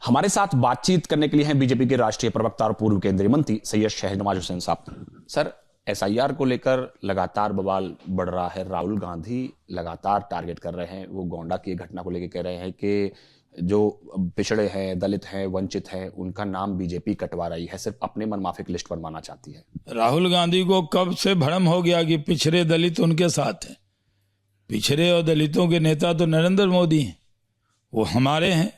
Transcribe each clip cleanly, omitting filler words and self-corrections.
हमारे साथ बातचीत करने के लिए हैं बीजेपी के राष्ट्रीय प्रवक्ता और पूर्व केंद्रीय मंत्री सैयद शहनवाज हुसैन साहब। सर, एसआईआर को लेकर लगातार बवाल बढ़ रहा है। राहुल गांधी लगातार टारगेट कर रहे हैं। वो गोंडा की घटना को लेकर कह रहे हैं कि जो पिछड़े हैं, दलित हैं, वंचित हैं, उनका नाम बीजेपी कटवा रही है, सिर्फ अपने मनमाफिक लिस्ट बनवाना चाहती है। राहुल गांधी को कब से भ्रम हो गया कि पिछड़े दलित उनके साथ हैं। पिछड़े और दलितों के नेता तो नरेंद्र मोदी हैं, वो हमारे हैं,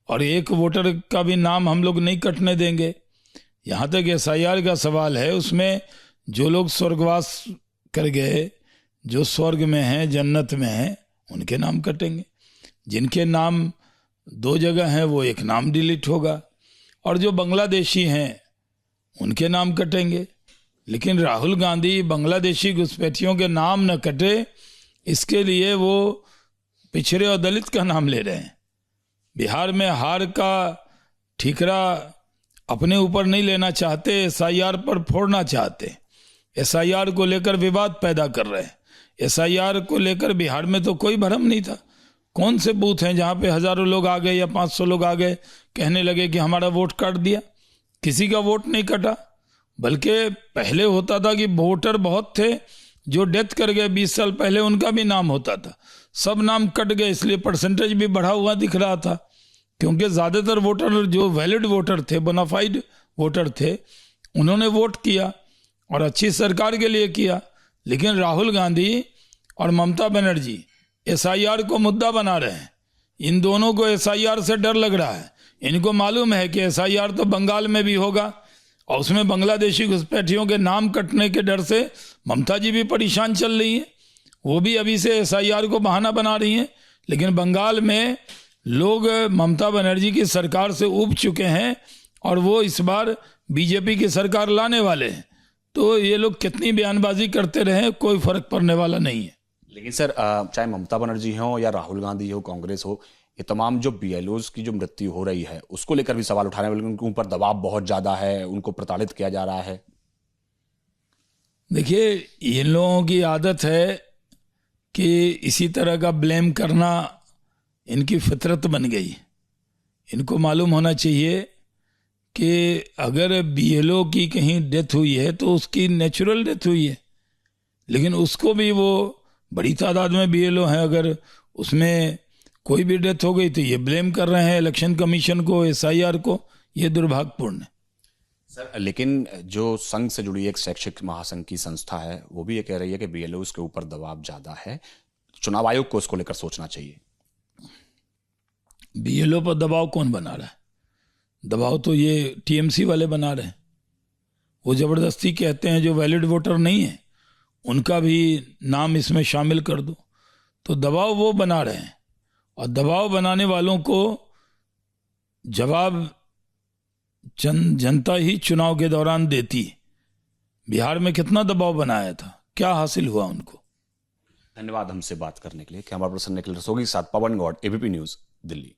और एक वोटर का भी नाम हम लोग नहीं कटने देंगे। यहाँ तक एसआईआर का सवाल है, उसमें जो लोग स्वर्गवास कर गए, जो स्वर्ग में हैं, जन्नत में हैं, उनके नाम कटेंगे। जिनके नाम 2 जगह हैं वो एक नाम डिलीट होगा, और जो बांग्लादेशी हैं उनके नाम कटेंगे। लेकिन राहुल गांधी बांग्लादेशी घुसपैठियों के नाम न कटे, इसके लिए वो पिछड़े और दलित का नाम ले रहे हैं। बिहार में हार का ठीकरा अपने ऊपर नहीं लेना चाहते, एसआईआर पर फोड़ना चाहते। एसआईआर को लेकर विवाद पैदा कर रहे हैं। एसआईआर को लेकर बिहार में तो कोई भ्रम नहीं था। कौन से बूथ हैं जहां पे हजारों लोग आ गए या 500 लोग आ गए, कहने लगे कि हमारा वोट काट दिया? किसी का वोट नहीं कटा। बल्कि पहले होता था कि वोटर बहुत थे जो डेथ कर गए 20 साल पहले, उनका भी नाम होता था। सब नाम कट गए, इसलिए परसेंटेज भी बढ़ा हुआ दिख रहा था, क्योंकि ज़्यादातर वोटर जो वैलिड वोटर थे, बोनाफाइड वोटर थे, उन्होंने वोट किया और अच्छी सरकार के लिए किया। लेकिन राहुल गांधी और ममता बनर्जी एसआईआर को मुद्दा बना रहे हैं। इन दोनों को एसआईआर से डर लग रहा है। इनको मालूम है कि एसआईआर तो बंगाल में भी होगा, और उसमें बांग्लादेशी घुसपैठियों के नाम कटने के डर से ममता जी भी परेशान चल रही हैं। वो भी अभी से एसआईआर को बहाना बना रही हैं। लेकिन बंगाल में लोग ममता बनर्जी की सरकार से ऊब चुके हैं, और वो इस बार बीजेपी की सरकार लाने वाले हैं। तो ये लोग कितनी बयानबाजी करते रहे, कोई फर्क पड़ने वाला नहीं है। लेकिन सर, चाहे ममता बनर्जी हो या राहुल गांधी हो, कांग्रेस हो, ये तमाम जो बीएलओज की जो मृत्यु हो रही है उसको लेकर भी सवाल उठाने वाले, उनके ऊपर दबाव बहुत ज्यादा है, उनको प्रताड़ित किया जा रहा है। देखिए, इन लोगों की आदत है कि इसी तरह का ब्लेम करना इनकी फितरत बन गई। इनको मालूम होना चाहिए कि अगर बीएलओ की कहीं डेथ हुई है तो उसकी नेचुरल डेथ हुई है, लेकिन उसको भी वो बड़ी तादाद में बीएलओ हैं, अगर उसमें कोई भी डेथ हो गई तो ये ब्लेम कर रहे हैं इलेक्शन कमीशन को, एसआईआर को। ये दुर्भाग्यपूर्ण है सर। लेकिन जो संघ से जुड़ी एक शैक्षिक महासंघ की संस्था है, वो भी ये कह रही है कि बीएलओ के ऊपर दबाव ज्यादा है, चुनाव आयोग को उसको लेकर सोचना चाहिए। बीएलओ पर दबाव कौन बना रहा है? दबाव तो ये टीएमसी वाले बना रहे हैं। वो जबरदस्ती कहते हैं जो वैलिड वोटर नहीं है उनका भी नाम इसमें शामिल कर दो। तो दबाव वो बना रहे हैं, और दबाव बनाने वालों को जवाब जनता ही चुनाव के दौरान देती है। बिहार में कितना दबाव बनाया था, क्या हासिल हुआ उनको? धन्यवाद हमसे बात करने के लिए। कैमरा पर्सन निखिल रसोगी के साथ पवन गौड़, एबीपी न्यूज, दिल्ली।